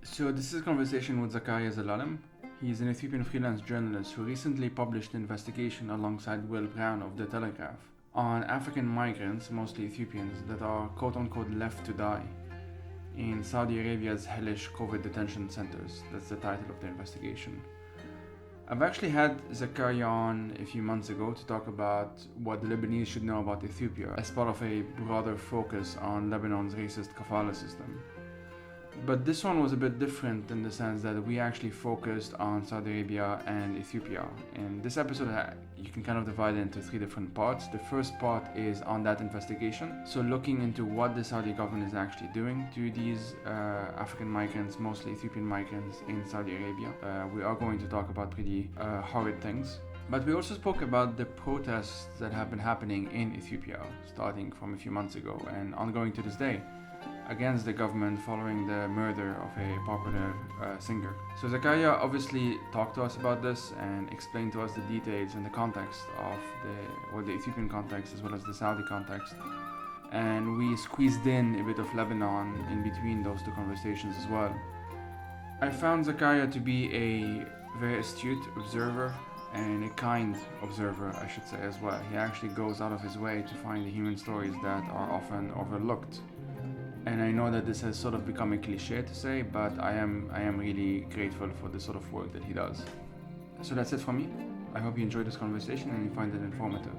So this is a conversation with Zecharias Zelalem. He's an Ethiopian freelance journalist who recently published an investigation alongside Will Brown of The Telegraph on African migrants, mostly Ethiopians, that are quote-unquote left to die in Saudi Arabia's hellish COVID detention centers. That's the title of the investigation. I've actually had Zakaria on a few months ago to talk about what the Lebanese should know about Ethiopia as part of a broader focus on Lebanon's racist kafala system. But this one was a bit different in the sense that we actually focused on Saudi Arabia and Ethiopia. In this episode, you can kind of divide it into three different parts. The first part is on that investigation, so looking into what the Saudi government is actually doing to these African migrants, mostly Ethiopian migrants in Saudi Arabia. We are going to talk about pretty horrid things. But we also spoke about the protests that have been happening in Ethiopia, starting from a few months ago and ongoing to this day, against the government following the murder of a popular singer. So Zakaria obviously talked to us about this and explained to us the details and the context of the Ethiopian context as well as the Saudi context. And we squeezed in a bit of Lebanon in between those two conversations as well. I found Zakaria to be a very astute observer and a kind observer, I should say, as well. He actually goes out of his way to find the human stories that are often overlooked. And I know that this has sort of become a cliche to say, but I am really grateful for the sort of work that he does. So that's it from me. I hope you enjoyed this conversation and you find it informative.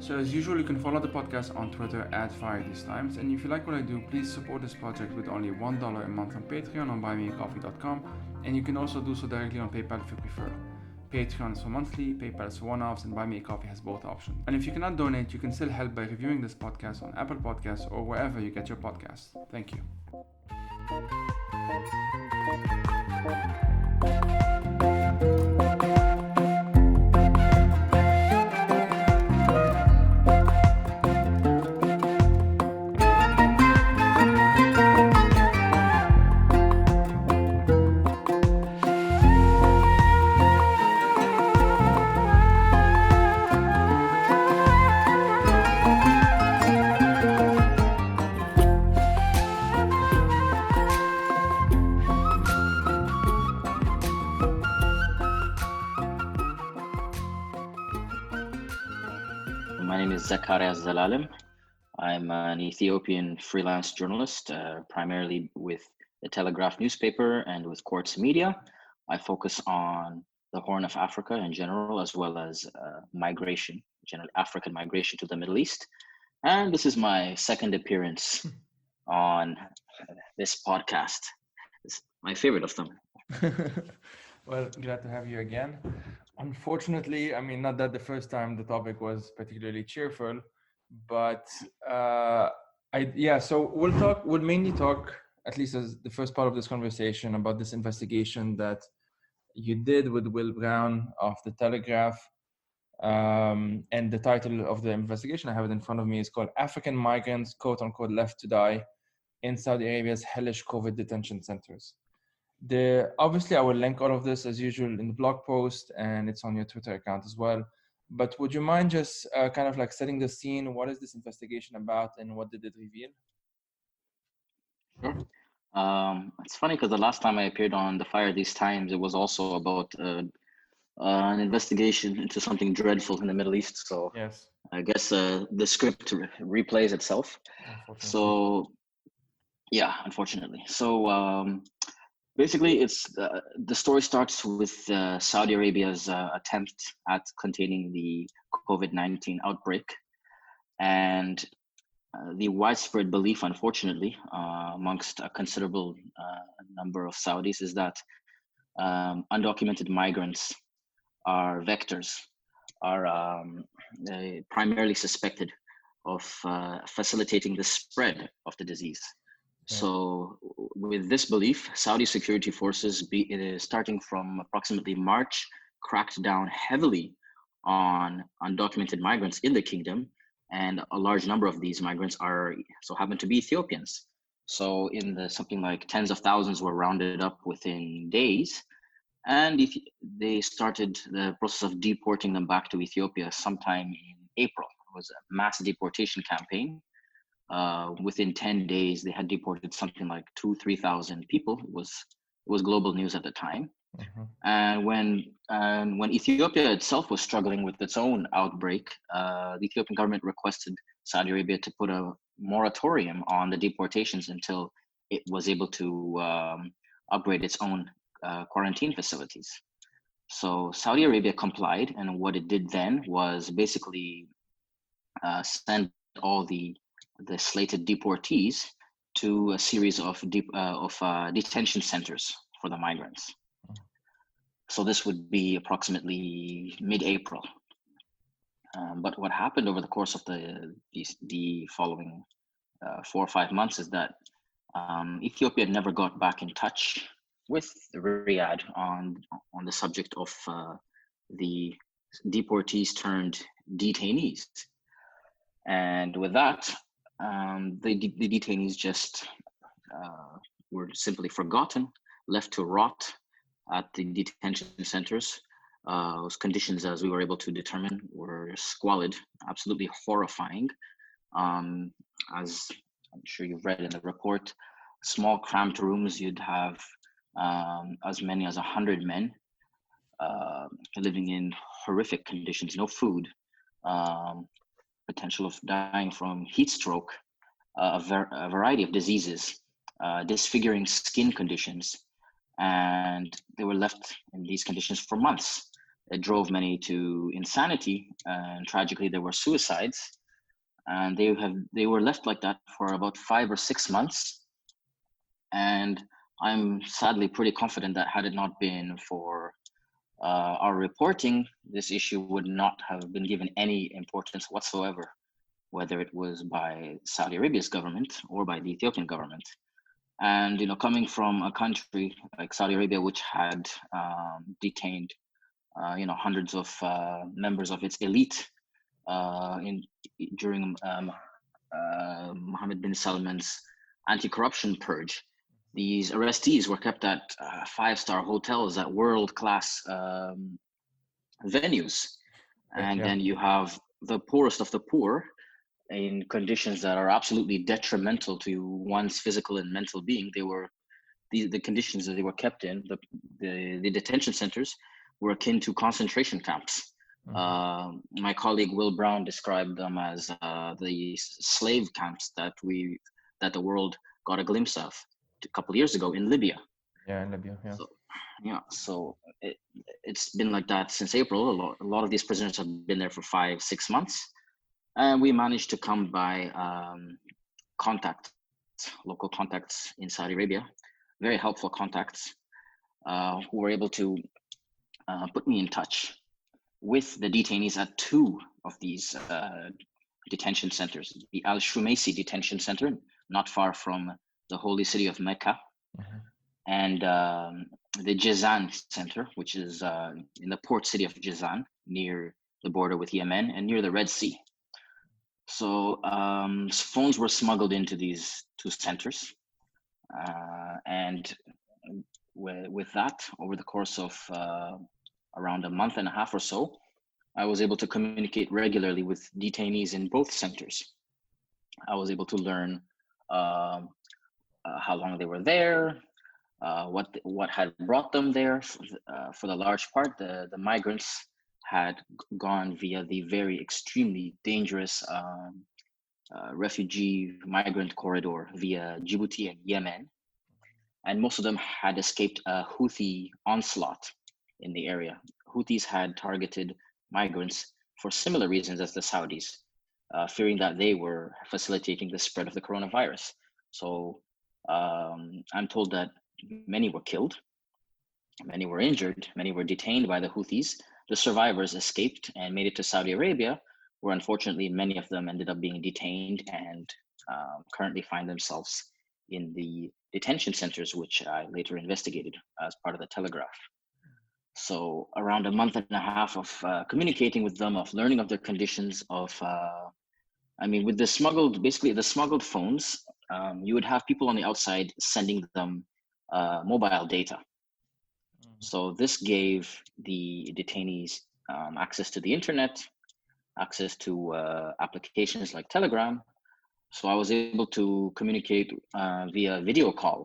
So as usual, you can follow the podcast on Twitter @FireTheseTimes. And if you like what I do, please support this project with only $1 a month on Patreon on buymeacoffee.com. And you can also do so directly on PayPal if you prefer. Patreon is for monthly, PayPal is for one-offs, and Buy Me a Coffee has both options. And if you cannot donate, you can still help by reviewing this podcast on Apple Podcasts or wherever you get your podcasts. Thank you. My name is Zecharias Zelalem. I'm an Ethiopian freelance journalist, primarily with the Telegraph newspaper and with Quartz Media. I focus on the Horn of Africa in general, as well as migration, general African migration to the Middle East. And this is my second appearance on this podcast. It's my favorite of them. Well, glad to have you again. Unfortunately, I mean, not that the first time the topic was particularly cheerful, but so we'll mainly talk, at least as the first part of this conversation, about this investigation that you did with Will Brown of The Telegraph. And the title of the investigation, I have it in front of me, is called African Migrants, quote unquote, Left to Die in Saudi Arabia's hellish COVID detention centers. Obviously, I will link all of this as usual in the blog post, and it's on your Twitter account as well. But would you mind just kind of like setting the scene? What is this investigation about, and what did it reveal? Sure. It's funny because the last time I appeared on the Fire These Times, it was also about an investigation into something dreadful in the Middle East. So yes, I guess the script replays itself. So yeah, unfortunately. So basically, it's the story starts with Saudi Arabia's attempt at containing the COVID-19 outbreak, and the widespread belief, unfortunately, amongst a considerable number of Saudis is that undocumented migrants are vectors, are primarily suspected of facilitating the spread of the disease. Yeah. So with this belief, Saudi security forces, starting from approximately March, cracked down heavily on undocumented migrants in the kingdom, and a large number of these migrants happen to be Ethiopians. So something like tens of thousands were rounded up within days, and they started the process of deporting them back to Ethiopia sometime in April. It was a mass deportation campaign. within 10 days, they had deported something like 3,000 people. It was global news at the time. And when Ethiopia itself was struggling with its own outbreak, the Ethiopian government requested Saudi Arabia to put a moratorium on the deportations until it was able to upgrade its own quarantine facilities. So Saudi Arabia complied, and what it did then was basically send all the slated deportees to a series of detention centers for the migrants. So this would be approximately mid-April. But what happened over the course of the following 4 or 5 months is that Ethiopia never got back in touch with Riyadh on the subject of the deportees turned detainees. And with that, the detainees just were simply forgotten, left to rot at the detention centers. Those conditions, as we were able to determine, were squalid, absolutely horrifying. As I'm sure you've read in the report, small cramped rooms, you'd have as many as 100 men living in horrific conditions, no food, potential of dying from heat stroke, a variety of diseases, disfiguring skin conditions, and they were left in these conditions for months. It drove many to insanity, and tragically there were suicides, and they were left like that for about 5 or 6 months. And I'm sadly pretty confident that had it not been for our reporting, this issue would not have been given any importance whatsoever, whether it was by Saudi Arabia's government or by the Ethiopian government. And coming from a country like Saudi Arabia, which had detained hundreds of members of its elite during Mohammed bin Salman's anti-corruption purge, these arrestees were kept at 5-star hotels at world-class venues. And then you have the poorest of the poor in conditions that are absolutely detrimental to one's physical and mental being. They were the conditions that they were kept in, the detention centers, were akin to concentration camps. My colleague Will Brown described them as the slave camps that the world got a glimpse of a couple of years ago in Libya. Yeah, in Libya. Yeah. So it's been like that since April. A lot of these prisoners have been there for 5-6 months, and we managed to come by local contacts in Saudi Arabia, very helpful contacts, who were able to put me in touch with the detainees at 2 of these detention centers: the Al Shumaisi detention center, not far from the holy city of Mecca, and the Jizan center, which is in the port city of Jizan, near the border with Yemen and near the Red Sea. So phones were smuggled into these 2 centers, and with that, over the course of around a month and a half or so, I was able to communicate regularly with detainees in both centers. I was able to learn how long they were there, what had brought them there. For the large part, the migrants had gone via the very extremely dangerous refugee migrant corridor via Djibouti and Yemen. And most of them had escaped a Houthi onslaught in the area. Houthis had targeted migrants for similar reasons as the Saudis, fearing that they were facilitating the spread of the coronavirus. So I'm told that many were killed, many were injured, many were detained by the Houthis. The survivors escaped and made it to Saudi Arabia, where unfortunately many of them ended up being detained and currently find themselves in the detention centers, which I later investigated as part of the Telegraph. So around a month and a half of communicating with them, of learning of their conditions, with the smuggled phones, you would have people on the outside sending them mobile data. So this gave the detainees access to the internet, access to applications like Telegram. So I was able to communicate via video call.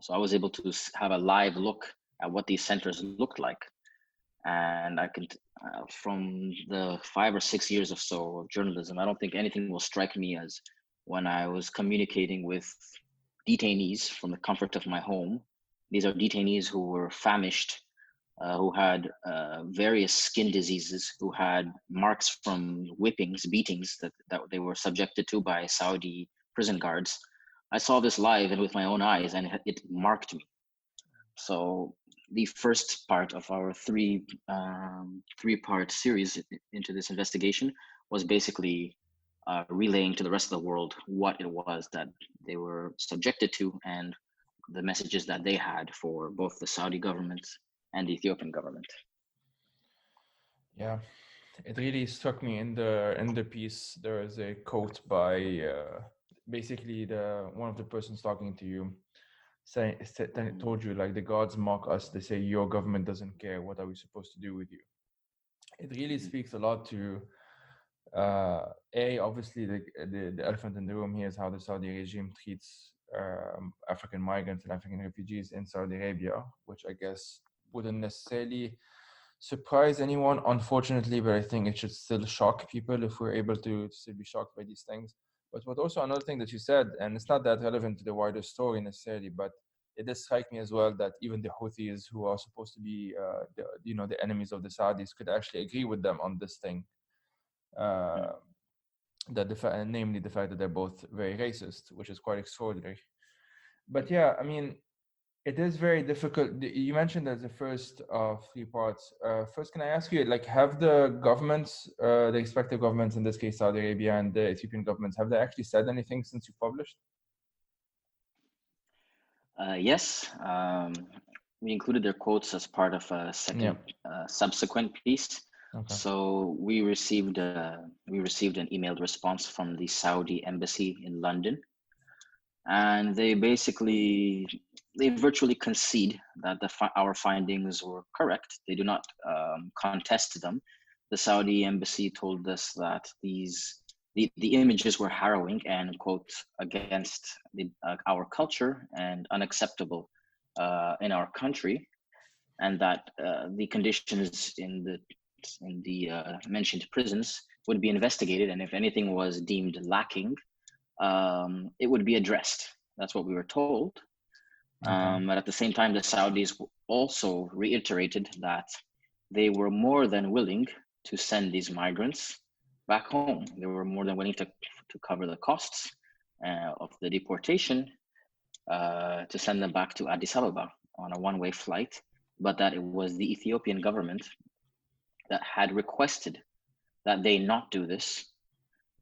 So I was able to have a live look at what these centers looked like. And I can, from the 5 or 6 years or so of journalism, I don't think anything will strike me as when I was communicating with detainees from the comfort of my home. These are detainees who were famished, who had various skin diseases, who had marks from whippings, beatings that they were subjected to by Saudi prison guards. I saw this live and with my own eyes, and it marked me. So the first part of our three-part series into this investigation was basically relaying to the rest of the world what it was that they were subjected to and the messages that they had for both the Saudi government and the Ethiopian government. Yeah, it really struck me in the piece. There is a quote by basically one of the persons talking to you, told you like, the gods mock us. They say your government doesn't care. What are we supposed to do with you? It really speaks a lot to obviously the elephant in the room here is how the Saudi regime treats African migrants and African refugees in Saudi Arabia, which I guess wouldn't necessarily surprise anyone, unfortunately, but I think it should still shock people if we're able to still be shocked by these things. But what also another thing that you said, and it's not that relevant to the wider story necessarily, but it does strike me as well that even the Houthis, who are supposed to be the enemies of the Saudis, could actually agree with them on this thing. Namely the fact that they're both very racist, which is quite extraordinary. But yeah, I mean, it is very difficult. You mentioned there's the first of 3 parts. First, can I ask you, like, have the governments, the respective governments, in this case Saudi Arabia and the Ethiopian governments, have they actually said anything since you published? Yes, we included their quotes as part of a second subsequent piece. Okay. So we received an emailed response from the Saudi embassy in London, and they virtually concede that our findings were correct. They do not contest them. The Saudi embassy told us that the images were harrowing and, quote, against our culture and unacceptable in our country, and that the conditions in the mentioned prisons would be investigated, and if anything was deemed lacking, it would be addressed. That's what we were told. But at the same time, the Saudis also reiterated that they were more than willing to send these migrants back home. They were more than willing to cover the costs of the deportation, to send them back to Addis Ababa on a one-way flight, but that it was the Ethiopian government that had requested that they not do this.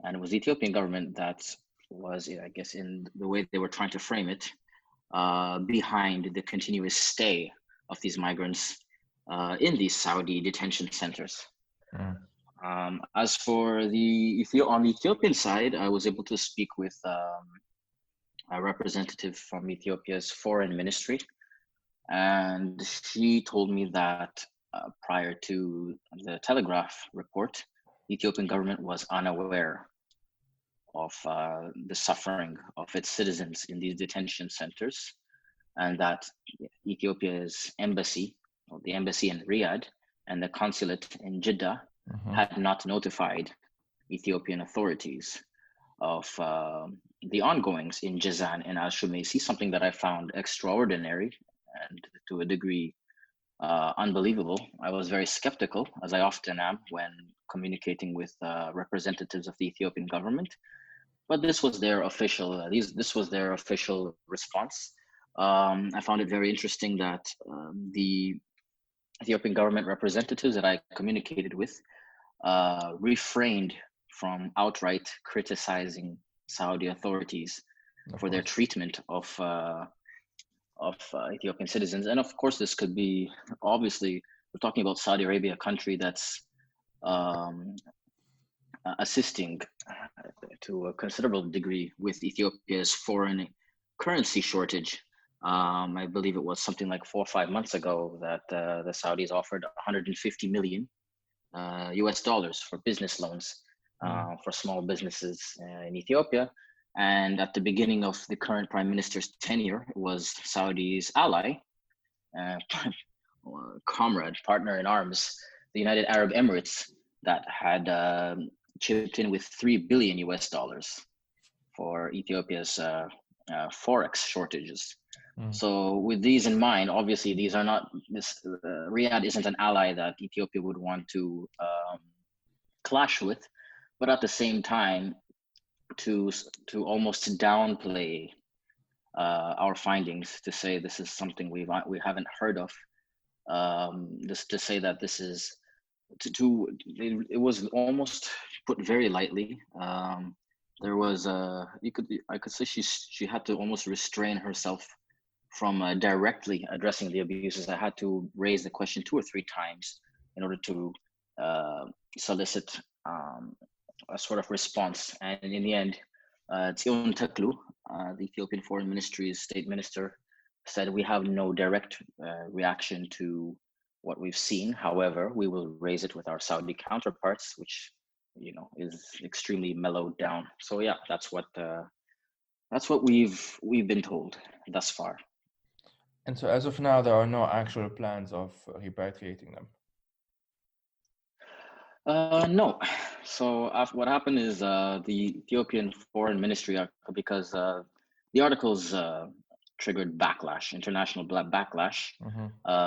And it was the Ethiopian government that was, I guess, in the way they were trying to frame it, behind the continuous stay of these migrants in these Saudi detention centers. As for on the Ethiopian side, I was able to speak with a representative from Ethiopia's foreign ministry, and she told me that prior to the Telegraph report, the Ethiopian government was unaware of the suffering of its citizens in these detention centers, and that Ethiopia's embassy, or the embassy in Riyadh, and the consulate in Jeddah had not notified Ethiopian authorities of the ongoings in Jazan and Al-Shumaisi, something that I found extraordinary and to a degree unbelievable. I was very skeptical, as I often am when communicating with representatives of the Ethiopian government, but this was their official response. I found it very interesting that the Ethiopian government representatives that I communicated with refrained from outright criticizing Saudi authorities for their treatment of Ethiopian citizens. And of course, this could be, obviously, we're talking about Saudi Arabia, a country that's assisting to a considerable degree with Ethiopia's foreign currency shortage. I believe it was something like 4 or 5 months ago that the Saudis offered 150 million US dollars for business loans for small businesses in Ethiopia. And at the beginning of the current prime minister's tenure, it was Saudi's ally, uh, comrade, partner in arms, the United Arab Emirates, that had chipped in with $3 billion for Ethiopia's forex shortages. So with these in mind, obviously these are not, Riyadh isn't an ally that Ethiopia would want to clash with, but at the same time, to almost downplay our findings, to say this is something we haven't heard of, this to say that this is it was almost put very lightly. There was I could say she had to almost restrain herself from directly addressing the abuses. I had to raise the question 2 or 3 times in order to solicit a sort of response. And in the end, Tsiyon Teklu, the Ethiopian Foreign Ministry's state minister, said, we have no direct reaction to what we've seen. However, we will raise it with our Saudi counterparts, which, you know, is extremely mellowed down. So yeah, that's what we've been told thus far. And so as of now, there are no actual plans of repatriating them? No. So what happened is the Ethiopian Foreign Ministry, because the articles triggered backlash, international backlash,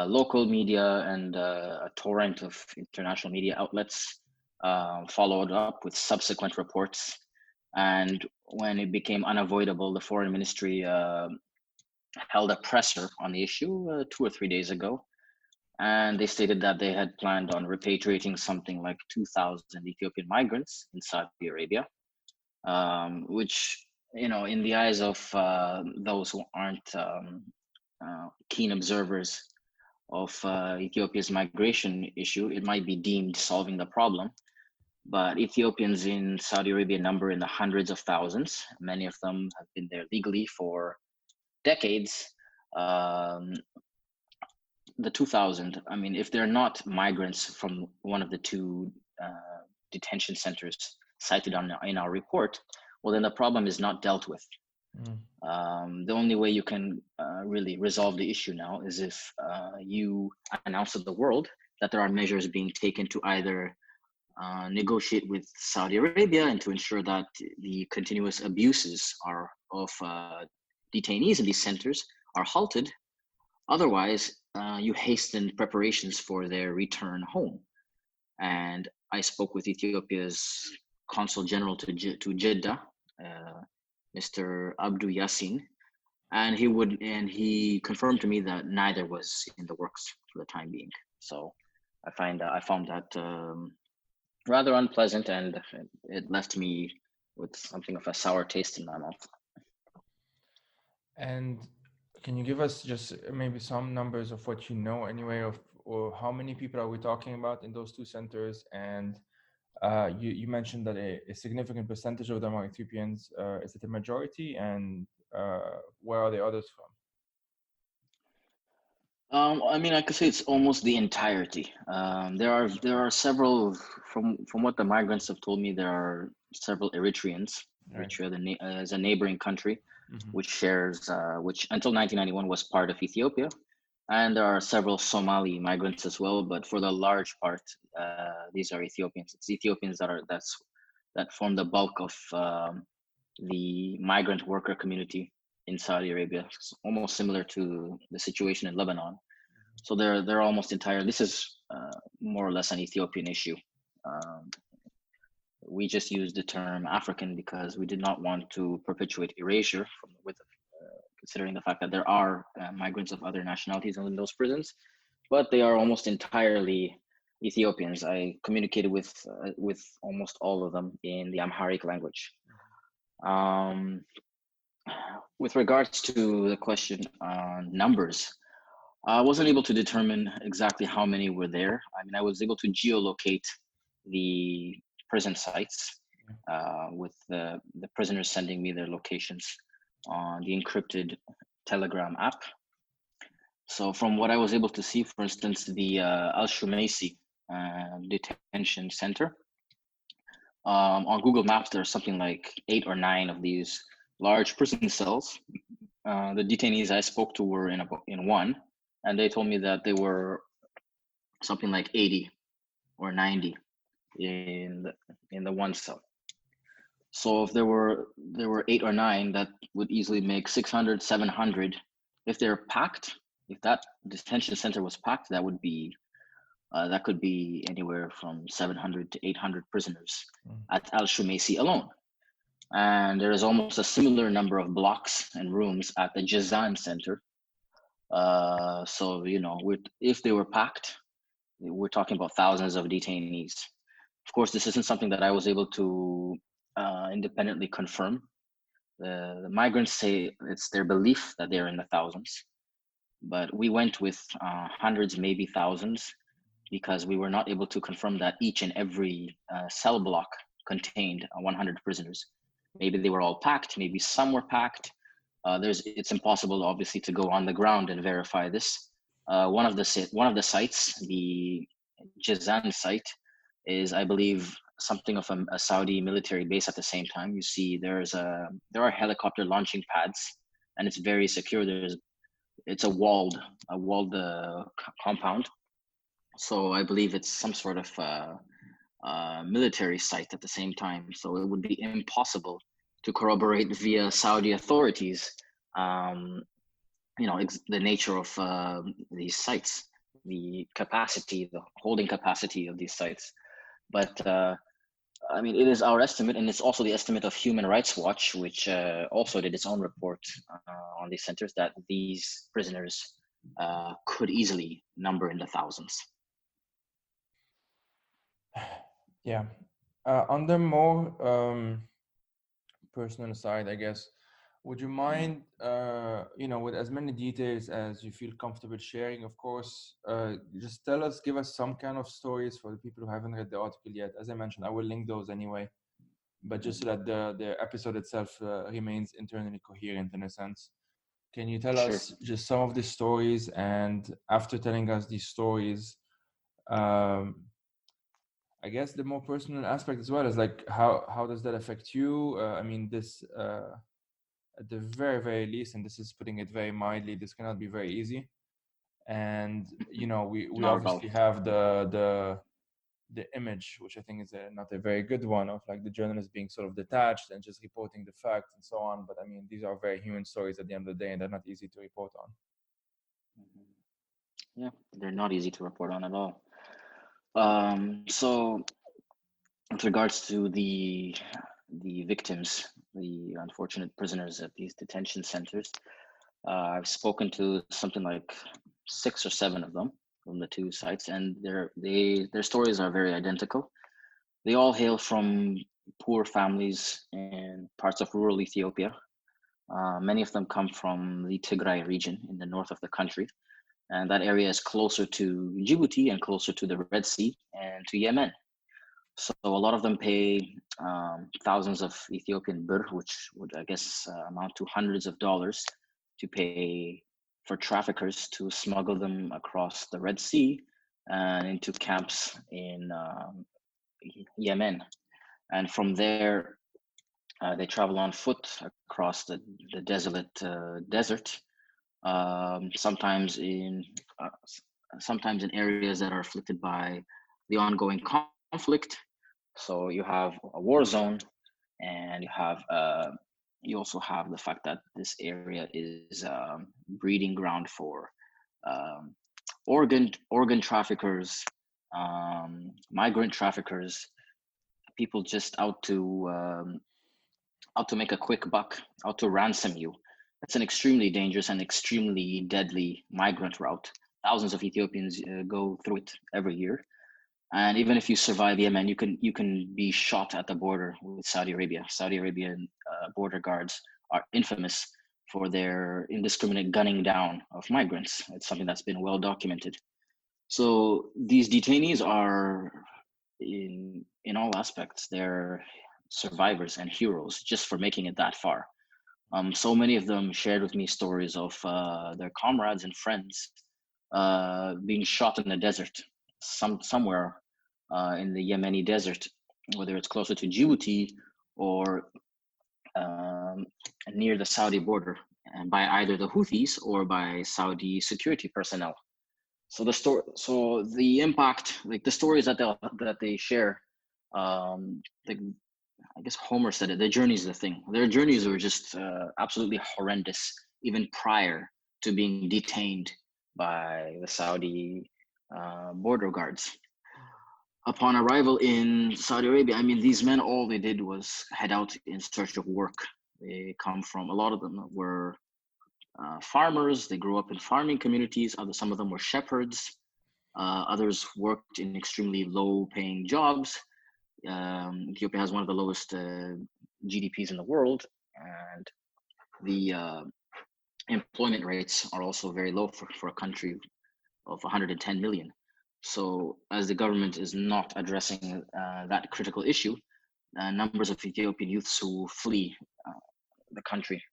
local media and a torrent of international media outlets followed up with subsequent reports. And when it became unavoidable, the Foreign Ministry held a presser on the issue 2 or 3 days ago. And they stated that they had planned on repatriating something like 2,000 Ethiopian migrants in Saudi Arabia, which, you know, in the eyes of those who aren't keen observers of Ethiopia's migration issue, it might be deemed solving the problem. But Ethiopians in Saudi Arabia number in the hundreds of thousands. Many of them have been there legally for decades. The 2,000, I mean, if they're not migrants from one of the 2 detention centers cited in our report, well, then the problem is not dealt with. The only way you can really resolve the issue now is if you announce to the world that there are measures being taken to either negotiate with Saudi Arabia and to ensure that the continuous abuses of detainees in these centers are halted. Otherwise, you hasten preparations for their return home. And I spoke with Ethiopia's Consul General to Jeddah, Mr. Abdu Yassin, and he confirmed to me that neither was in the works for the time being. So I found that rather unpleasant, and it left me with something of a sour taste in my mouth. And can you give us just maybe some numbers of what you know anyway, or how many people are we talking about in those 2 centers? And you mentioned that a significant percentage of them are Ethiopians. Is it a majority? And where are the others from? I mean, I could say it's almost the entirety. There are several, from what the migrants have told me, there are several Eritreans, Right. Eritrea is a neighboring country, which shares, which until 1991 was part of Ethiopia. And there are several Somali migrants as well, but for the large part, these are Ethiopians. It's Ethiopians that form the bulk of the migrant worker community in Saudi Arabia. It's almost similar to the situation in Lebanon. So they're almost entire. This is more or less an Ethiopian issue. We just used the term African because we did not want to perpetuate erasure considering the fact that there are migrants of other nationalities in those prisons, but they are almost entirely Ethiopians. I communicated with almost all of them in the Amharic language. With regards to the question on numbers, I wasn't able to determine exactly how many were there. I mean, I was able to geolocate the prison sites with the prisoners sending me their locations on the encrypted Telegram app. So from what I was able to see, for instance, the Al Shumaisi detention center, On Google Maps, there's something like 8 or 9 of these large prison cells. The detainees I spoke to were in one, and they told me that they were something like 80 or 90 in the one cell. So if there were 8 or 9, that would easily make 600, 700. If they're packed, if that detention center was packed, that could be anywhere from 700 to 800 prisoners at Al Shumaisi alone. And there is almost a similar number of blocks and rooms at the Jazan Center. So, if they were packed, we're talking about thousands of detainees. Of course, this isn't something that I was able to independently confirm. The migrants say it's their belief that they're in the thousands, but we went with hundreds, maybe thousands, because we were not able to confirm that each and every cell block contained 100 prisoners. Maybe they were all packed, maybe some were packed. It's impossible, obviously, to go on the ground and verify this. One of the sites, the Jazan site, is, I believe, something of a Saudi military base. At the same time, you see there are helicopter launching pads, and it's very secure. It's a walled compound. So I believe it's some sort of military site at the same time. So it would be impossible to corroborate via Saudi authorities, the nature of these sites, the holding capacity of these sites. But it is our estimate, and it's also the estimate of Human Rights Watch, which also did its own report on these centers, that these prisoners could easily number in the thousands. Yeah. On the more personal side, I guess, would you mind, with as many details as you feel comfortable sharing, of course, just give us some kind of stories for the people who haven't read the article yet. As I mentioned, I will link those anyway, but just so that the episode itself remains internally coherent in a sense. Can you tell us just some of the stories, and after telling us these stories, I guess the more personal aspect as well is like, how does that affect you? This at the very, very least, and this is putting it very mildly, this cannot be very easy. And we obviously have the image, which I think is not a very good one, of like the journalist being sort of detached and just reporting the facts and so on. But these are very human stories at the end of the day, and they're not easy to report on. Yeah, they're not easy to report on at all. So with regards to the victims, the unfortunate prisoners at these detention centers, I've spoken to something like 6 or 7 of them from the 2 sites, and their stories are very identical. They all hail from poor families in parts of rural Ethiopia. Many of them come from the Tigray region in the north of the country, and that area is closer to Djibouti and closer to the Red Sea and to Yemen. So a lot of them pay thousands of Ethiopian birr, which would, I guess, amount to hundreds of dollars, to pay for traffickers to smuggle them across the Red Sea and into camps in Yemen. And from there, they travel on foot across the desolate desert, sometimes in areas that are afflicted by the ongoing conflict. So you have a war zone, and you also have the fact that this area is breeding ground for organ traffickers, migrant traffickers, people just out to make a quick buck, out to ransom you. It's an extremely dangerous and extremely deadly migrant route. Thousands of Ethiopians go through it every year. And even if you survive Yemen, you can be shot at the border with Saudi Arabia. Saudi Arabian border guards are infamous for their indiscriminate gunning down of migrants. It's something that's been well documented. So these detainees are, in all aspects, they're survivors and heroes just for making it that far. So many of them shared with me stories of their comrades and friends being shot in the desert, somewhere in the Yemeni desert, whether it's closer to Djibouti or near the Saudi border, and by either the Houthis or by Saudi security personnel. So the impact, like the stories that they share, like I guess Homer said it, the journey is the thing. Their journeys were just absolutely horrendous, even prior to being detained by the Saudi border guards. Upon arrival in Saudi Arabia, I mean, these men, all they did was head out in search of work. They come from, a lot of them were farmers. They grew up in farming communities. Some of them were shepherds. Others worked in extremely low-paying jobs. Ethiopia has one of the lowest GDPs in the world, and the employment rates are also very low for a country of 110 million. So as the government is not addressing that critical issue, numbers of Ethiopian youths who flee the country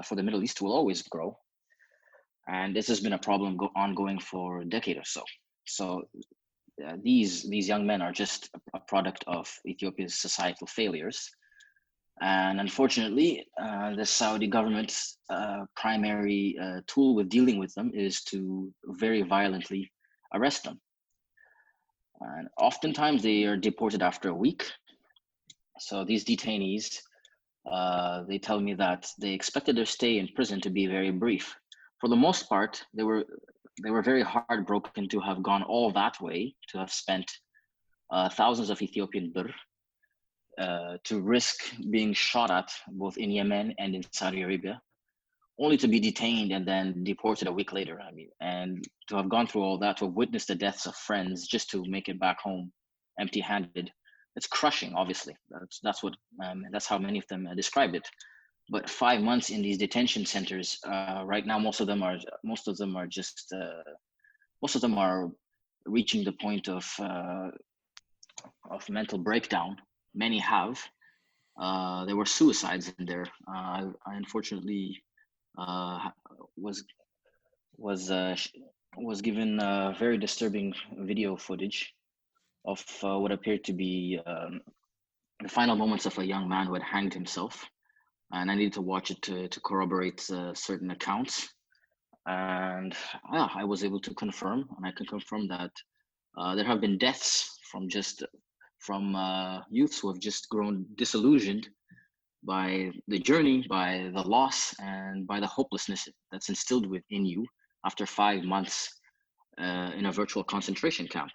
for the Middle East will always grow. And this has been a problem ongoing for a decade or so. So these young men are just a product of Ethiopia's societal failures. And unfortunately, the Saudi government's primary tool with dealing with them is to very violently arrest them. And oftentimes they are deported after a week. So these detainees, they tell me that they expected their stay in prison to be very brief. For the most part, they were very heartbroken to have gone all that way, to have spent thousands of Ethiopian birr, to risk being shot at both in Yemen and in Saudi Arabia, only to be detained and then deported a week later. I mean, and to have gone through all that, to have witnessed the deaths of friends just to make it back home empty-handed, it's crushing. Obviously, that's how many of them described it. But 5 months in these detention centers, right now, most of them are reaching the point of mental breakdown. Many have. There were suicides in there. I unfortunately was given very disturbing video footage of what appeared to be the final moments of a young man who had hanged himself, and I needed to watch it to corroborate certain accounts. And I was able to confirm, and I can confirm that there have been deaths from youths who have just grown disillusioned by the journey, by the loss, and by the hopelessness that's instilled within you after 5 months in a virtual concentration camp.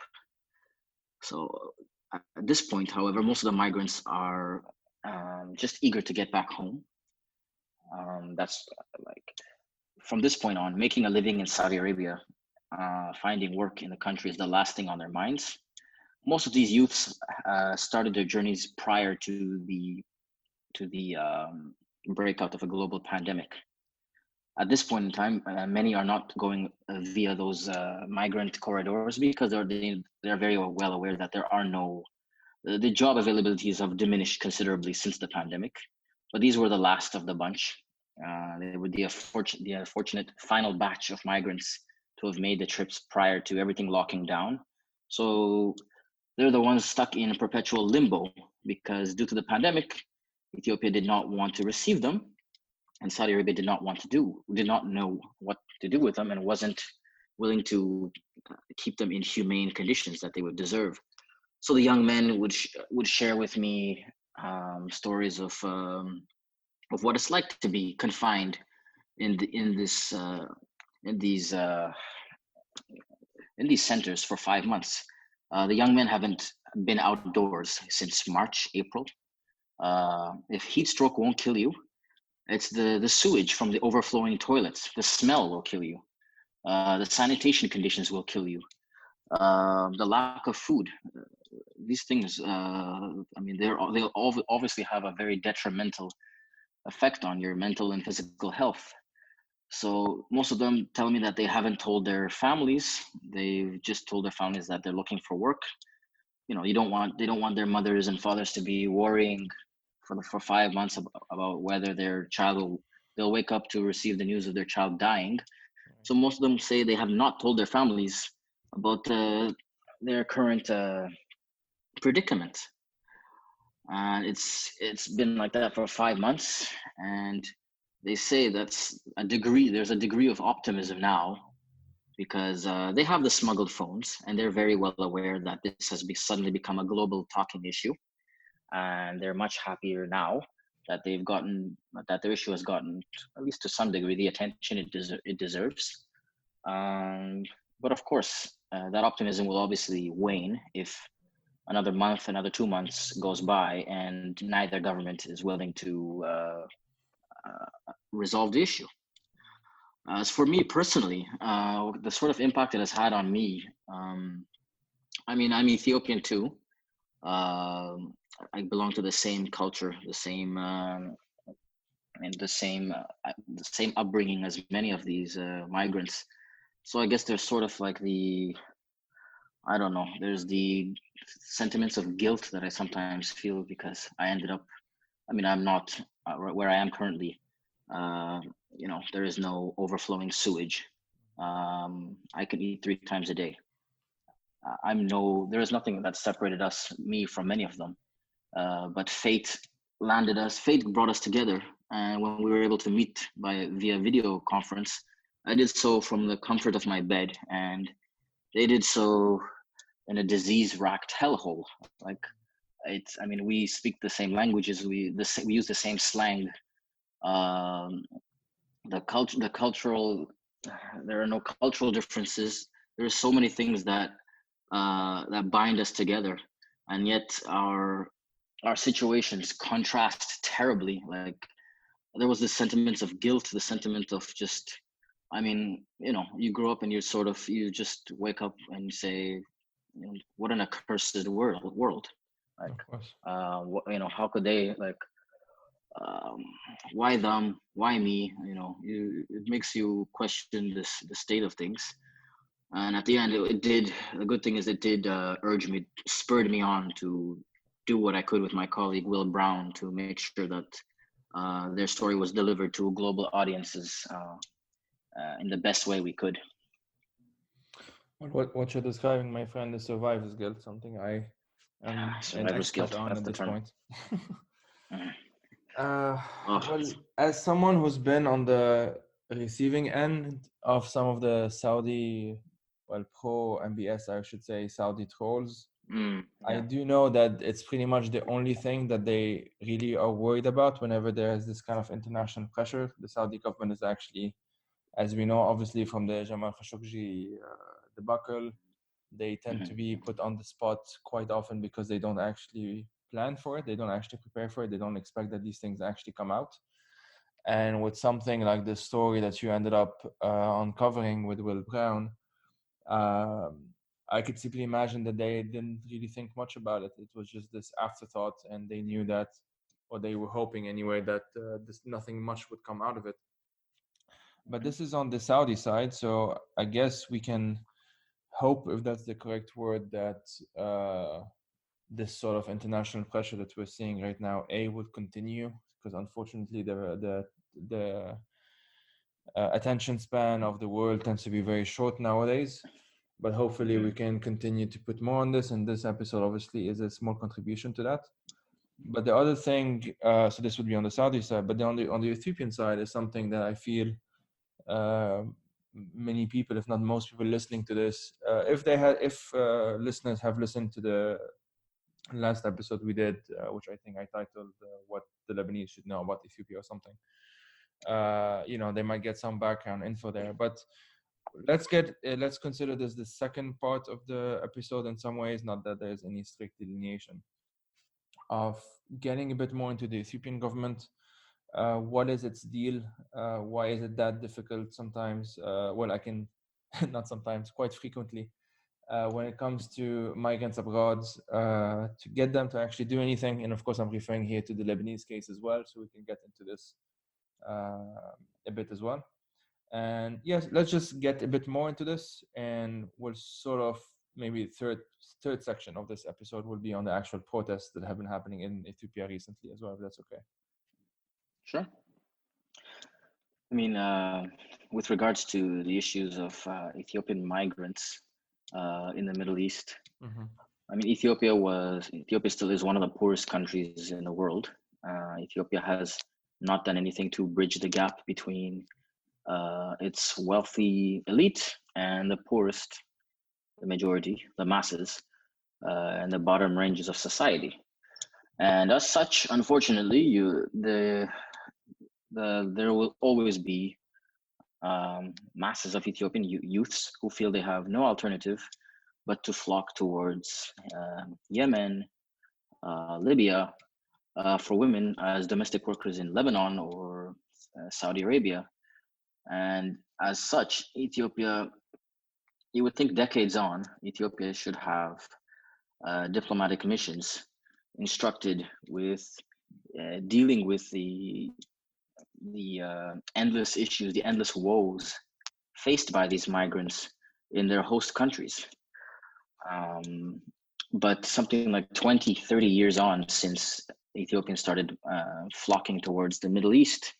So at this point, however, most of the migrants are just eager to get back home. That's like, from this point on, making a living in Saudi Arabia, finding work in the country is the last thing on their minds. Most of these youths started their journeys prior to the breakout of a global pandemic. At this point in time, many are not going via those migrant corridors because they're very well aware that the job availabilities have diminished considerably since the pandemic. But these were the last of the bunch. They were the unfortunate final batch of migrants to have made the trips prior to everything locking down. So they're the ones stuck in perpetual limbo because due to the pandemic, Ethiopia did not want to receive them, and Saudi Arabia did not know what to do with them, and wasn't willing to keep them in humane conditions that they would deserve. So the young men would share with me stories of what it's like to be confined in these centers for 5 months. The young men haven't been outdoors since March, April. If heat stroke won't kill you, it's the sewage from the overflowing toilets. The smell will kill you. The sanitation conditions will kill you. The lack of food. These things, they'll obviously have a very detrimental effect on your mental and physical health. So most of them tell me that they haven't told their families. They've just told their families that they're looking for work. You know, they don't want their mothers and fathers to be worrying for 5 months about whether they'll wake up to receive the news of their child dying. So most of them say they have not told their families about their current predicament. and it's been like that for 5 months. And they say that's a degree. There's a degree of optimism now because they have the smuggled phones, and they're very well aware that this has suddenly become a global talking issue, and they're much happier now that that their issue has gotten, at least to some degree, the attention it deserves. Um, but of course, that optimism will obviously wane if another month, another 2 months goes by, and neither government is willing to resolve the issue. As for me personally, the sort of impact it has had on me, I mean, I'm Ethiopian too. I belong to the same culture, the same upbringing as many of these migrants. So I guess there's sort of like I don't know, there's the sentiments of guilt that I sometimes feel because I ended up, I mean, I'm not where I am currently. There is no overflowing sewage. I can eat 3 times a day. There is nothing that separated me from many of them. But fate brought us together. And when we were able to meet via video conference, I did so from the comfort of my bed, and they did so in a disease-racked hellhole. Like, I mean, we speak the same languages, we use the same slang. The cultural, there are no cultural differences. There are so many things that bind us together, and yet our situations contrast terribly. Like, there was this sentiments of guilt, the sentiment of just, I mean, you grow up and you just wake up and you say, what an accursed world. Like, Of course. how could they, like, why them, why me? It makes you question the state of things. And at the end, the good thing is it did spurred me on to do what I could with my colleague Will Brown to make sure that their story was delivered to global audiences in the best way we could. What you're describing, my friend, is survivor's guilt, something I am survivor's guilt on that's at the this term. point. Oh. Well, as someone who's been on the receiving end of some of the Saudi, pro MBS, I should say, Saudi trolls, Yeah. I do know that it's pretty much the only thing that they really are worried about whenever there's this kind of international pressure. The Saudi government is actually, as we know, obviously from the Jamal Khashoggi debacle, they tend to be put on the spot quite often because they don't actually plan for it. They don't actually prepare for it. They don't expect that these things actually come out. And with something like the story that you ended up uncovering with Will Brown, I could simply imagine that they didn't really think much about it. It was just this afterthought, and they knew that, or they were hoping anyway, that nothing much would come out of it. But this is on the Saudi side, so I guess we can hope, if that's the correct word, that this sort of international pressure that we're seeing right now, would continue, because unfortunately the attention span of the world tends to be very short nowadays. But hopefully we can continue to put more on this, and this episode obviously is a small contribution to that. But the other thing, so this would be on the Saudi side, but on the Ethiopian side is something that I feel many people, if not most people listening to this, if listeners have listened to the last episode we did, which I think I titled "What the Lebanese Should Know About Ethiopia" or something, they might get some background info there. But let's consider this the second part of the episode in some ways, not that there's any strict delineation, of getting a bit more into the Ethiopian government. What is its deal? Why is it that difficult sometimes? I can not sometimes, quite frequently, when it comes to migrants abroad, to get them to actually do anything. And of course, I'm referring here to the Lebanese case as well, so we can get into this a bit as well. And yes, let's just get a bit more into this, and we'll sort of, maybe third section of this episode will be on the actual protests that have been happening in Ethiopia recently as well, if that's okay. Sure. I mean, with regards to the issues of Ethiopian migrants in the Middle East, I mean, Ethiopia still is one of the poorest countries in the world. Ethiopia has not done anything to bridge the gap between its wealthy elite and the poorest, the majority, the masses, and the bottom ranges of society. And as such, unfortunately, there will always be masses of Ethiopian youths who feel they have no alternative but to flock towards Yemen, Libya, for women as domestic workers in Lebanon or Saudi Arabia. And as such, Ethiopia, you would think decades on, Ethiopia should have diplomatic missions instructed with dealing with the endless issues, the endless woes faced by these migrants in their host countries. But something like 20, 30 years on since Ethiopians started flocking towards the Middle East,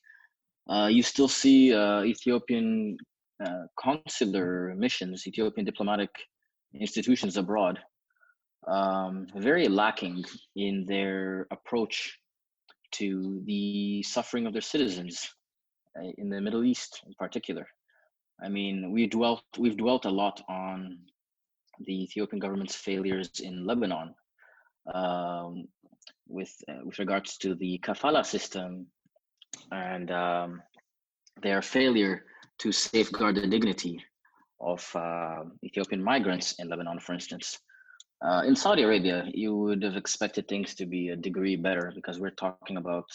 you still see Ethiopian consular missions, Ethiopian diplomatic institutions abroad, very lacking in their approach to the suffering of their citizens in the Middle East in particular. I mean, we've dwelt a lot on the Ethiopian government's failures in Lebanon with regards to the kafala system and their failure to safeguard the dignity of Ethiopian migrants in Lebanon, for instance. In Saudi Arabia, you would have expected things to be a degree better because we're talking about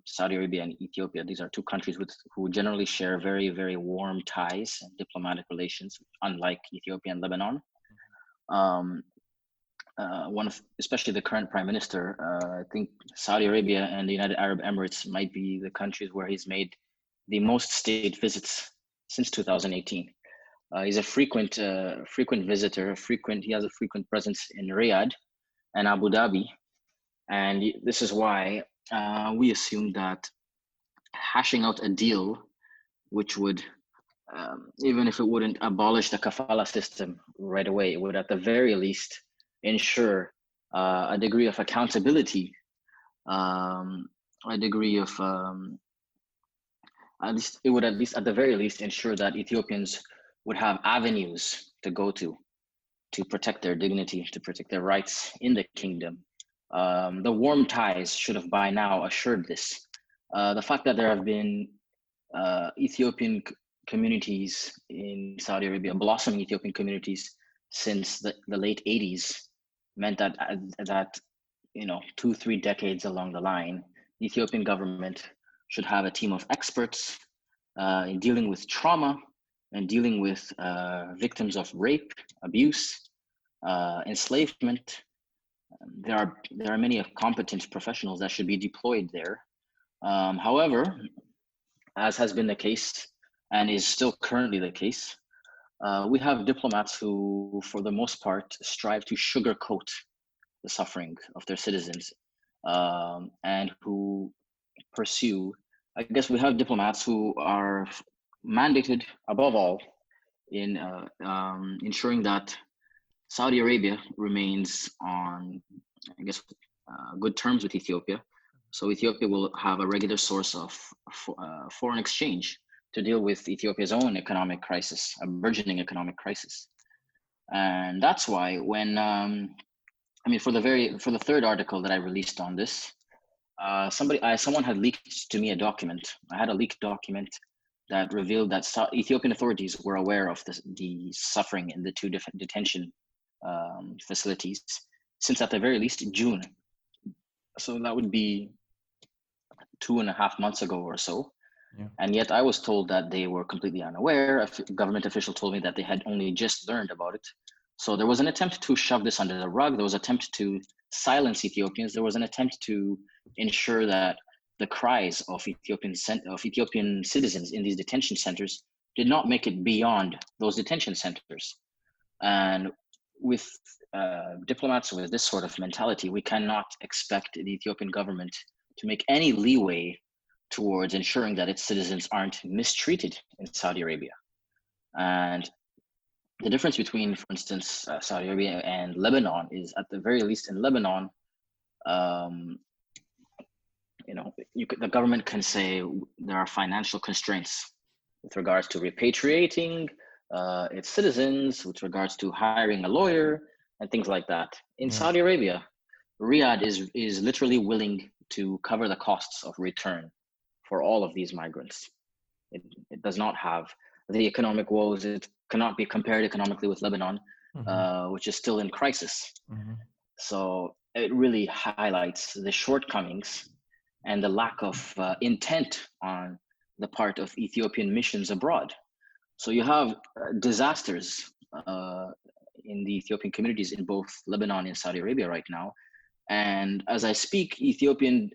Saudi Arabia and Ethiopia. These are two countries who generally share very, very warm ties and diplomatic relations, unlike Ethiopia and Lebanon. Especially the current prime minister, I think Saudi Arabia and the United Arab Emirates might be the countries where he's made the most state visits since 2018. He's a frequent visitor. He has a frequent presence in Riyadh and Abu Dhabi, and this is why we assume that hashing out a deal, which would, even if it wouldn't abolish the kafala system right away, it would at the very least ensure a degree of accountability, a degree of at the very least ensure that Ethiopians would have avenues to go to protect their dignity, to protect their rights in the kingdom. The warm ties should have by now assured this. The fact that there have been Ethiopian communities in Saudi Arabia, blossoming Ethiopian communities since the late 80s, meant that 2-3 decades along the line, the Ethiopian government should have a team of experts in dealing with trauma and dealing with victims of rape, abuse, enslavement. There are many competent professionals that should be deployed there. However, as has been the case and is still currently the case, we have diplomats who, for the most part, strive to sugarcoat the suffering of their citizens and who pursue. I guess we have diplomats who are mandated above all in ensuring that Saudi Arabia remains on, I guess, good terms with Ethiopia. So Ethiopia will have a regular source of foreign exchange to deal with Ethiopia's own economic crisis, a burgeoning economic crisis. And that's why when, for the third article that I released on this, someone had leaked to me a document. I had a leaked document that revealed that Ethiopian authorities were aware of the suffering in the two different detention facilities since at the very least June. So that would be 2.5 months ago or so. Yeah. And yet I was told that they were completely unaware. A government official told me that they had only just learned about it. So there was an attempt to shove this under the rug. There was an attempt to silence Ethiopians. There was an attempt to ensure that the cries of Ethiopian citizens in these detention centers did not make it beyond those detention centers. And with diplomats with this sort of mentality, we cannot expect the Ethiopian government to make any leeway towards ensuring that its citizens aren't mistreated in Saudi Arabia. And The difference between, for instance, Saudi Arabia and Lebanon is, at the very least in Lebanon, the government can say there are financial constraints with regards to repatriating its citizens, with regards to hiring a lawyer and things like that. In Saudi Arabia, Riyadh is literally willing to cover the costs of return for all of these migrants. It does not have the economic woes. It cannot be compared economically with Lebanon, which is still in crisis. So it really highlights the shortcomings and the lack of intent on the part of Ethiopian missions abroad. So you have disasters in the Ethiopian communities in both Lebanon and Saudi Arabia right now. And as I speak, the Ethiopian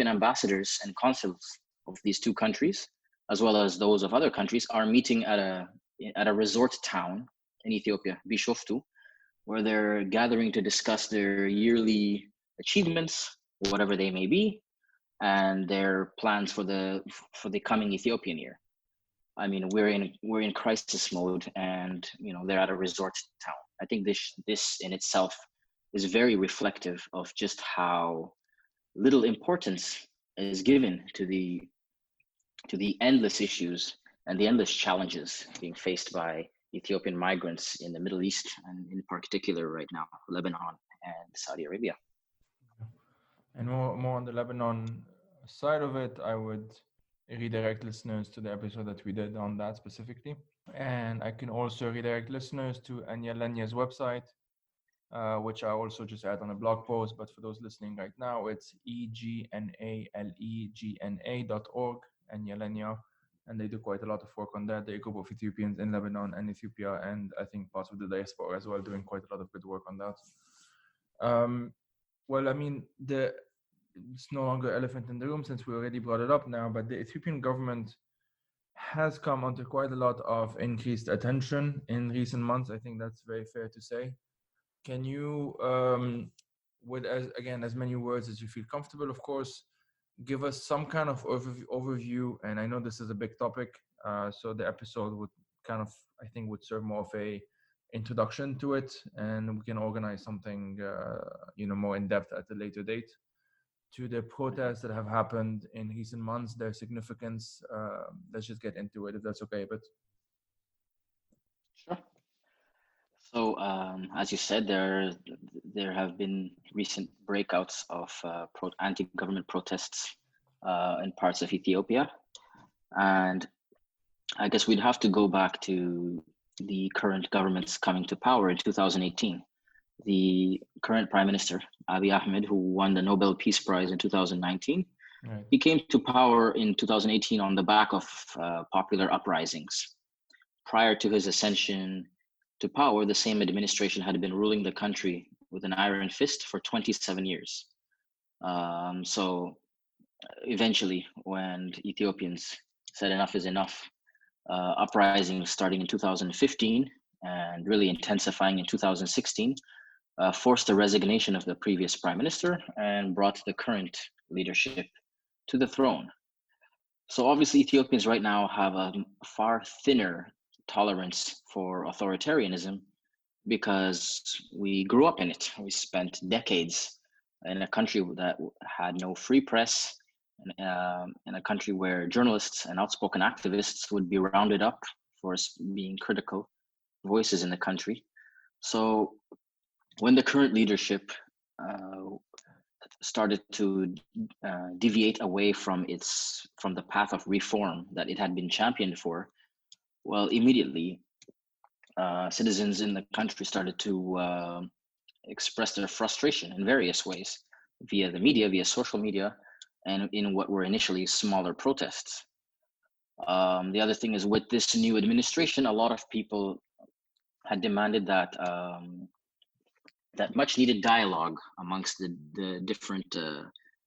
ambassadors and consuls of these two countries, as well as those of other countries, are meeting at a resort town in Ethiopia, Bishoftu, where they're gathering to discuss their yearly achievements, whatever they may be, and their plans for the coming Ethiopian year. I mean, we're in crisis mode, and they're at a resort town. I think this in itself is very reflective of just how little importance is given to the endless issues and the endless challenges being faced by Ethiopian migrants in the Middle East, and in particular right now, Lebanon and Saudi Arabia. And more on the Lebanon side of it, I would redirect listeners to the episode that we did on that specifically. And I can also redirect listeners to Anya Lenya's website, which I also just add on a blog post. But for those listening right now, it's egnalegna.org, Anya Lenya. And they do quite a lot of work on that. They're a group of Ethiopians in Lebanon and Ethiopia, and I think parts of the diaspora as well, doing quite a lot of good work on that. Well, I mean, it's no longer elephant in the room since we already brought it up now, but the Ethiopian government has come under quite a lot of increased attention in recent months. I think that's very fair to say. Can you, with as many words as you feel comfortable, of course, give us some kind of overview? And I know this is a big topic, so the episode would would serve more of a introduction to it, and we can organize something more in depth at a later date, to the protests that have happened in recent months, their significance. Let's just get into it, if that's okay. But sure. So as you said, there have been recent breakouts of anti-government protests in parts of Ethiopia, and I guess we'd have to go back to the current government's coming to power in 2018. The current Prime Minister, Abiy Ahmed, who won the Nobel Peace Prize in 2019, he came to power in 2018 on the back of popular uprisings. Prior to his ascension to power, the same administration had been ruling the country with an iron fist for 27 years. So eventually, when Ethiopians said enough is enough, uprisings starting in 2015 and really intensifying in 2016, forced the resignation of the previous prime minister and brought the current leadership to the throne. So obviously Ethiopians right now have a far thinner tolerance for authoritarianism because we grew up in it. We spent decades in a country that had no free press, in a country where journalists and outspoken activists would be rounded up for being critical voices in the country. So when the current leadership started to deviate away from the path of reform that it had been championed for, well, immediately citizens in the country started to express their frustration in various ways via the media, via social media, and in what were initially smaller protests. The other thing is, with this new administration, a lot of people had demanded that that much needed dialogue amongst the different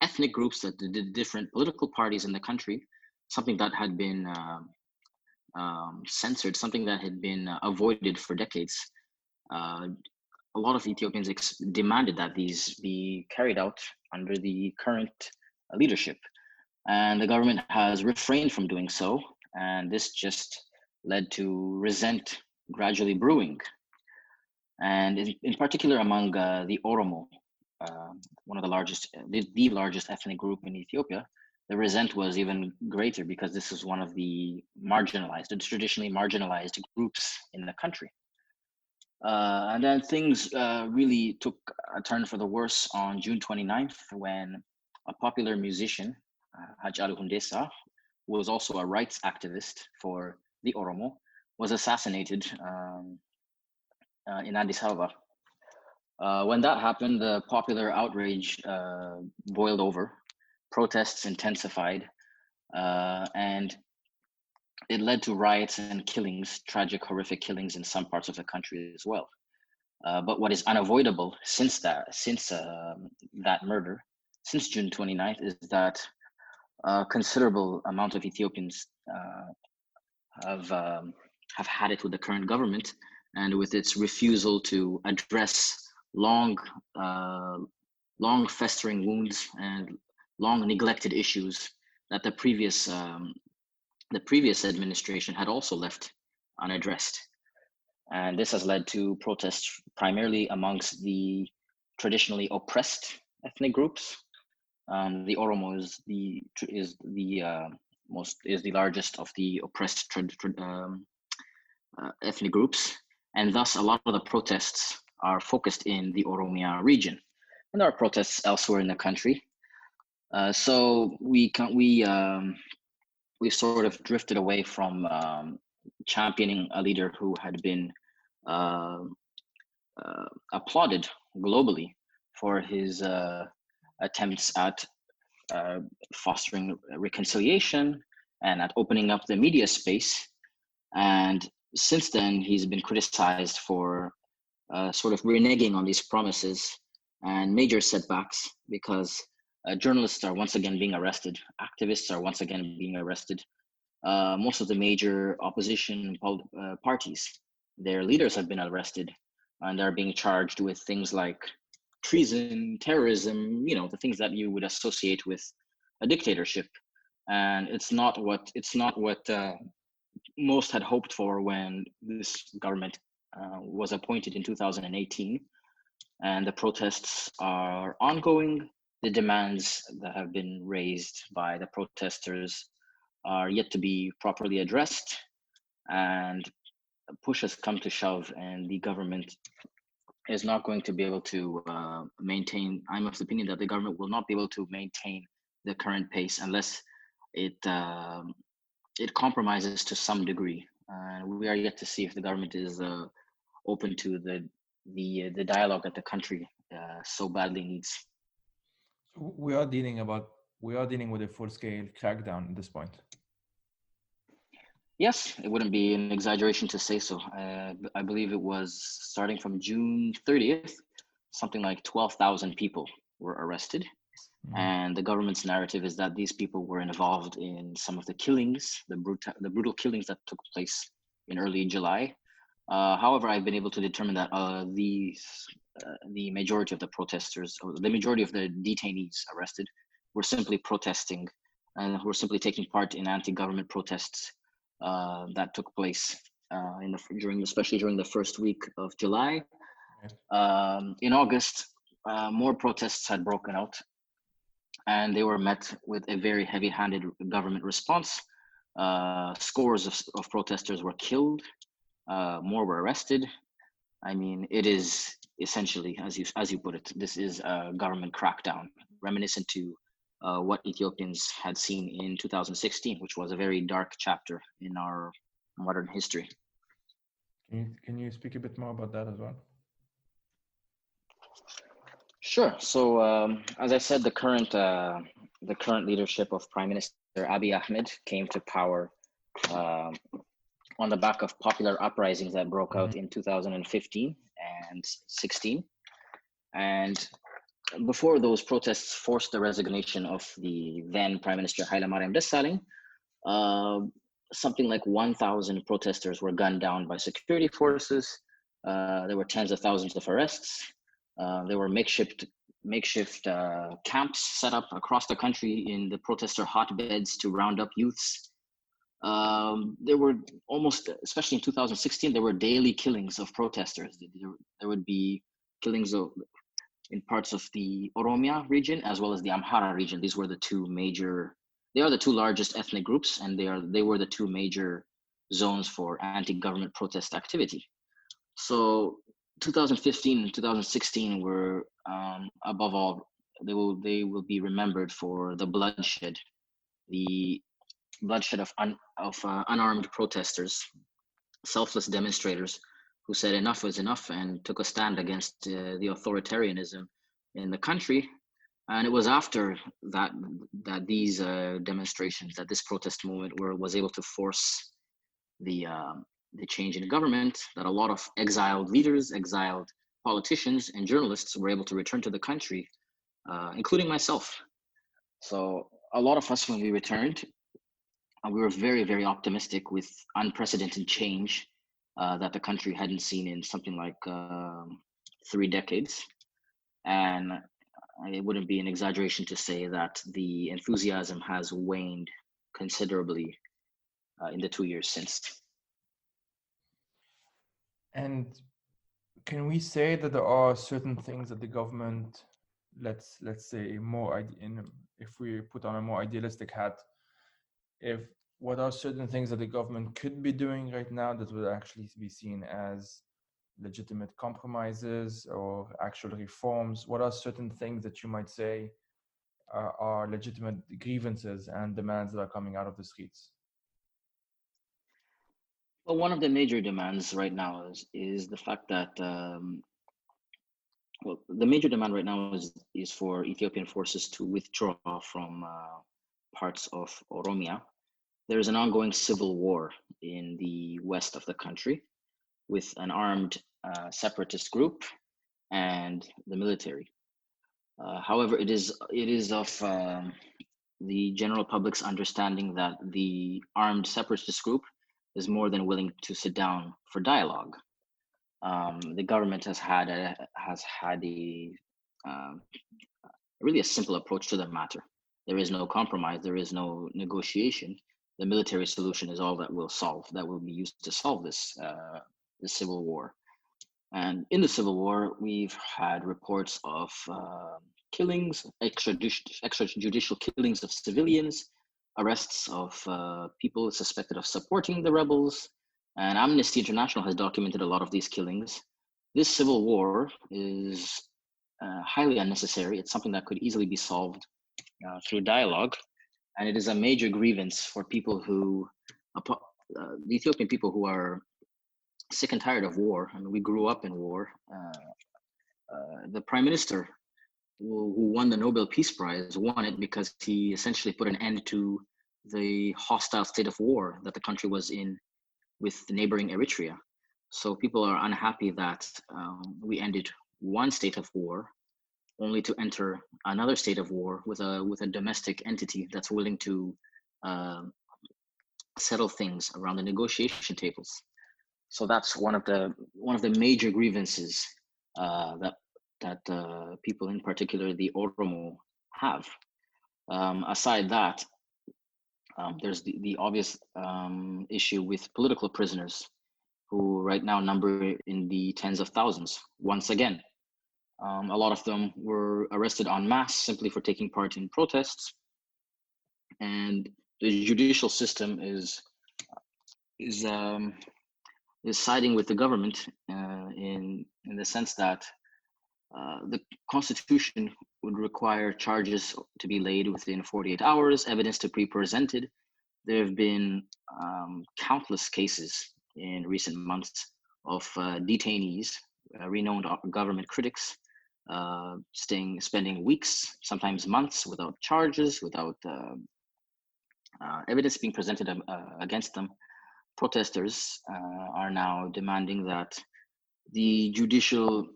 ethnic groups, that the different political parties in the country, something that had been censored, something that had been avoided for decades. A lot of Ethiopians demanded that these be carried out under the current leadership, and the government has refrained from doing so, and this just led to gradually brewing. And in particular among the Oromo, one of the largest, the largest ethnic group in Ethiopia, the resent was even greater because this is one of the marginalized, the traditionally marginalized groups in the country. And then things really took a turn for the worse on June 29th when a popular musician, Hachalu Hundessa, who was also a rights activist for the Oromo, was assassinated in Addis Ababa. When that happened, the popular outrage boiled over, protests intensified, and it led to riots and killings, tragic, horrific killings in some parts of the country as well. But what is unavoidable since that murder, since June 29th, is that a considerable amount of Ethiopians have had it with the current government and with its refusal to address long festering wounds and long neglected issues that the previous administration had also left unaddressed. And this has led to protests primarily amongst the traditionally oppressed ethnic groups. The Oromo is the largest of the oppressed ethnic groups, and thus a lot of the protests are focused in the Oromia region, and there are protests elsewhere in the country. So we've sort of drifted away from championing a leader who had been applauded globally for his attempts at fostering reconciliation and at opening up the media space. And since then, he's been criticized for sort of reneging on these promises and major setbacks because journalists are once again being arrested, activists are once again being arrested. Most of the major opposition parties, their leaders have been arrested and are being charged with things like treason, terrorism, the things that you would associate with a dictatorship. And it's not what most had hoped for when this government was appointed in 2018. And the protests are ongoing. The demands that have been raised by the protesters are yet to be properly addressed, and push has come to shove, and the government is not going to be able to maintain. I'm of the opinion that the government will not be able to maintain the current pace unless it compromises to some degree. We are yet to see if the government is open to the dialogue that the country so badly needs. So we are dealing with a full-scale crackdown at this point. Yes, it wouldn't be an exaggeration to say so. I believe it was starting from June 30th, something like 12,000 people were arrested. Mm-hmm. And the government's narrative is that these people were involved in some of the killings, the brutal killings that took place in early July. However, I've been able to determine that the majority of the protesters, or the majority of the detainees arrested, were simply protesting and were simply taking part in anti-government protests that took place especially during the first week of July. In August, more protests had broken out, and they were met with a very heavy-handed government response. Scores of protesters were killed, more were arrested. I mean, it is essentially, as you put it, this is a government crackdown, reminiscent to what Ethiopians had seen in 2016, which was a very dark chapter in our modern history. Can you speak a bit more about that as well? Sure. So, as I said, the current leadership of Prime Minister Abiy Ahmed came to power on the back of popular uprisings that broke out in 2015 and 16. And before those protests forced the resignation of the then Prime Minister Hailemariam Desalegn, something like 1,000 protesters were gunned down by security forces. There were tens of thousands of arrests. There were makeshift camps set up across the country in the protester hotbeds to round up youths. there were almost, especially in 2016, there were daily killings of protesters. There would be killings in parts of the Oromia region as well as the Amhara region. These were the two major, they are the two largest ethnic groups, and they were the two major zones for anti-government protest activity. So 2015 and 2016 were, above all, they will be remembered for the bloodshed of unarmed protesters, selfless demonstrators who said enough was enough and took a stand against the authoritarianism in the country. And it was after that these demonstrations, that this protest movement was able to force the change in government, that a lot of exiled leaders, exiled politicians, and journalists were able to return to the country, including myself. So a lot of us, when we returned, we were very, very optimistic with unprecedented change that the country hadn't seen in something like 3 decades. And it wouldn't be an exaggeration to say that the enthusiasm has waned considerably in the 2 years since. And can we say that there are certain things that the government, let's say if we put on a more idealistic hat, what are certain things that the government could be doing right now that would actually be seen as legitimate compromises or actual reforms? What are certain things that you might say are legitimate grievances and demands that are coming out of the streets? Well, one of the major demands right now is the fact that the major demand right now is for Ethiopian forces to withdraw from parts of Oromia. There is an ongoing civil war in the west of the country with an armed separatist group and the military. However, it is of the general public's understanding that the armed separatist group is more than willing to sit down for dialogue. The government has had a really a simple approach to the matter. There is no compromise. There is no negotiation. The military solution is all that will be used to solve this civil war. And in the civil war, we've had reports of killings, extrajudicial killings of civilians, arrests of people suspected of supporting the rebels, and Amnesty International has documented a lot of these killings. This civil war is highly unnecessary. It's something that could easily be solved through dialogue, and it is a major grievance for people who, the Ethiopian people who are sick and tired of war. I mean, we grew up in war. The prime minister who won the Nobel Peace Prize won it because he essentially put an end to the hostile state of war that the country was in with neighboring Eritrea. So people are unhappy that we ended one state of war only to enter another state of war with a domestic entity that's willing to settle things around the negotiation tables. So that's one of the major grievances that people, in particular the Oromo, have. Aside that, there's the obvious issue with political prisoners, who right now number in the tens of thousands. Once again, a lot of them were arrested en masse simply for taking part in protests, and the judicial system is siding with the government in the sense that the Constitution would require charges to be laid within 48 hours, evidence to be presented. There have been countless cases in recent months of detainees, renowned government critics, spending weeks, sometimes months, without charges, without evidence being presented against them. Protesters are now demanding that the judicial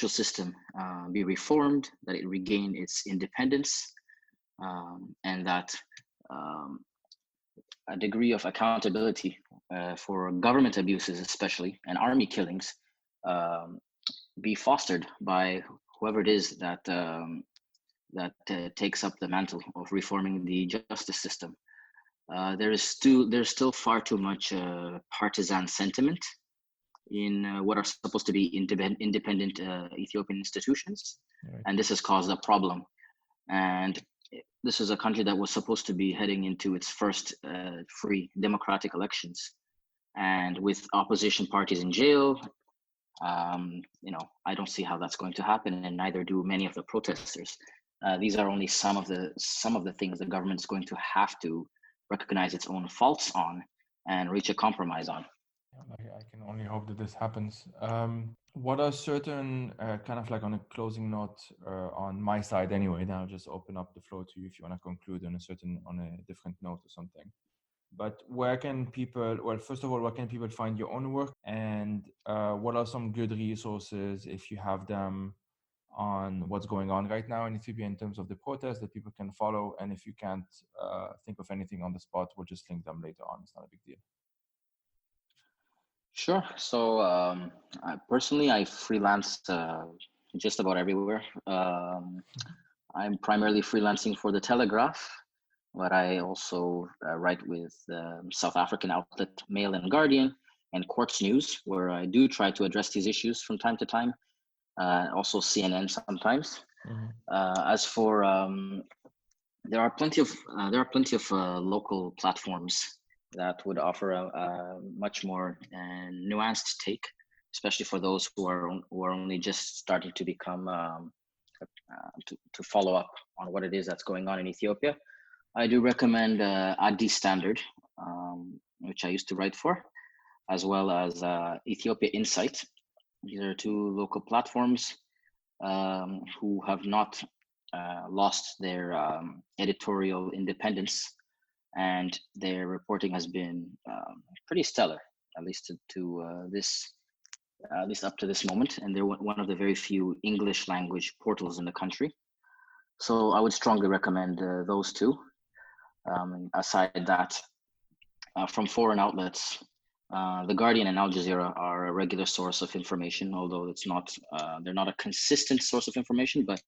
system be reformed, that it regain its independence, and that a degree of accountability for government abuses, especially, and army killings, be fostered by whoever it is that takes up the mantle of reforming the justice system. there's still far too much partisan sentiment in what are supposed to be independent Ethiopian institutions, Right. and this has caused a problem. And this is a country that was supposed to be heading into its first free democratic elections, and with opposition parties in jail, I don't see how that's going to happen, and neither do many of the protesters. These are only some of the things the government's going to have to recognize its own faults on and reach a compromise on. I can only hope that this happens. What are certain, kind of like on a closing note, on my side anyway, then I'll just open up the floor to you if you want to conclude on a different note or something. But where can people, well, first of all, where can people find your own work? And what are some good resources, if you have them, on what's going on right now in Ethiopia in terms of the protests that people can follow? And if you can't think of anything on the spot, we'll just link them later on. It's not a big deal. Sure. So personally, I freelance just about everywhere. I'm primarily freelancing for the Telegraph, but I also write with South African outlet Mail and Guardian and Quartz News, where I do try to address these issues from time to time. Also CNN sometimes. As for there are plenty of local platforms that would offer a much more nuanced take, especially for those who are only just starting to become to follow up on what it is that's going on in Ethiopia. I do recommend Adi Standard, which I used to write for, as well as Ethiopia Insight. These are two local platforms who have not lost their editorial independence, and their reporting has been pretty stellar, at least at least up to this moment. And they're one of the very few English language portals in the country. So I would strongly recommend those two. Aside that, from foreign outlets, The Guardian and Al Jazeera are a regular source of information, although they're not a consistent source of information, but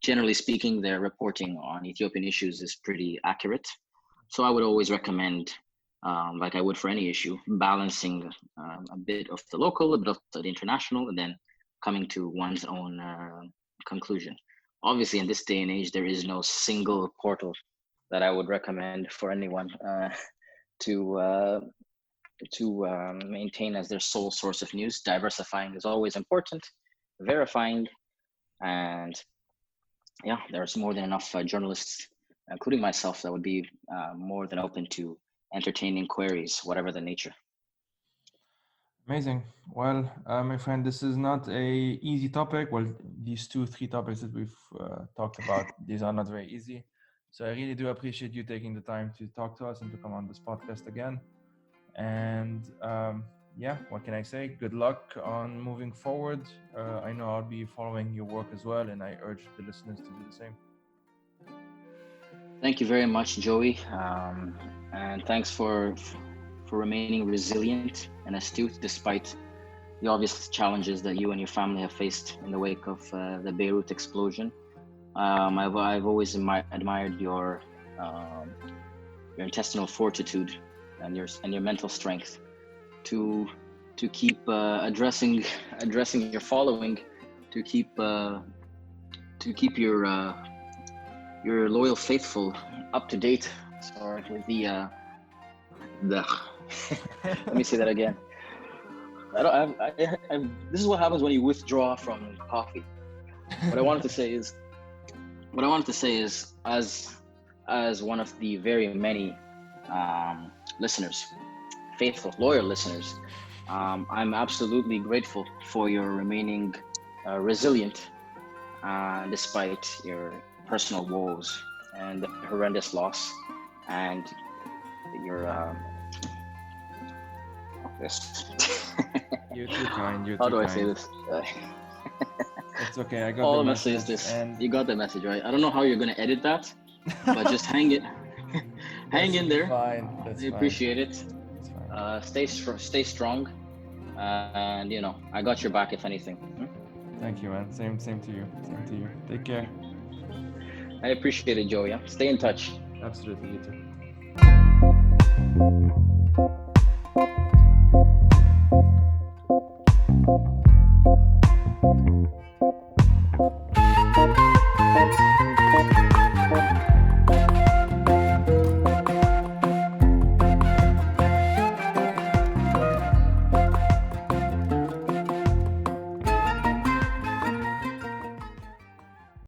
generally speaking, their reporting on Ethiopian issues is pretty accurate. So I would always recommend, like I would for any issue, balancing a bit of the local, a bit of the international, and then coming to one's own conclusion. Obviously, in this day and age, there is no single portal that I would recommend for anyone to maintain as their sole source of news. Diversifying is always important, verifying, and yeah, there's more than enough journalists, including myself, that would be more than open to entertaining queries, whatever the nature. Amazing. Well, my friend, this is not a easy topic. Well, these 3 topics that we've talked about, these are not very easy. So I really do appreciate you taking the time to talk to us and to come on this podcast again. And yeah, what can I say? Good luck on moving forward. I know I'll be following your work as well, and I urge the listeners to do the same. Thank you very much, Joey. And thanks for remaining resilient and astute despite the obvious challenges that you and your family have faced in the wake of the Beirut explosion. I've always admired your intestinal fortitude and your mental strength to keep addressing your following, to keep your loyal faithful up to date. Sorry, with the let me say that again. This is what happens when you withdraw from coffee. What I wanted to say is, as one of the very many listeners, faithful, loyal listeners, I'm absolutely grateful for your remaining resilient despite your personal woes and the horrendous loss and your You're too kind. How do I say this? It's okay. I got all the I'm gonna say is this. You got the message, right? I don't know how you're gonna edit that, but just hang in there. Fine. That's I appreciate it. Stay strong, and I got your back if anything. Thank you, man. Same to you. Take care. I appreciate it, Joey. Stay in touch. Absolutely, you too.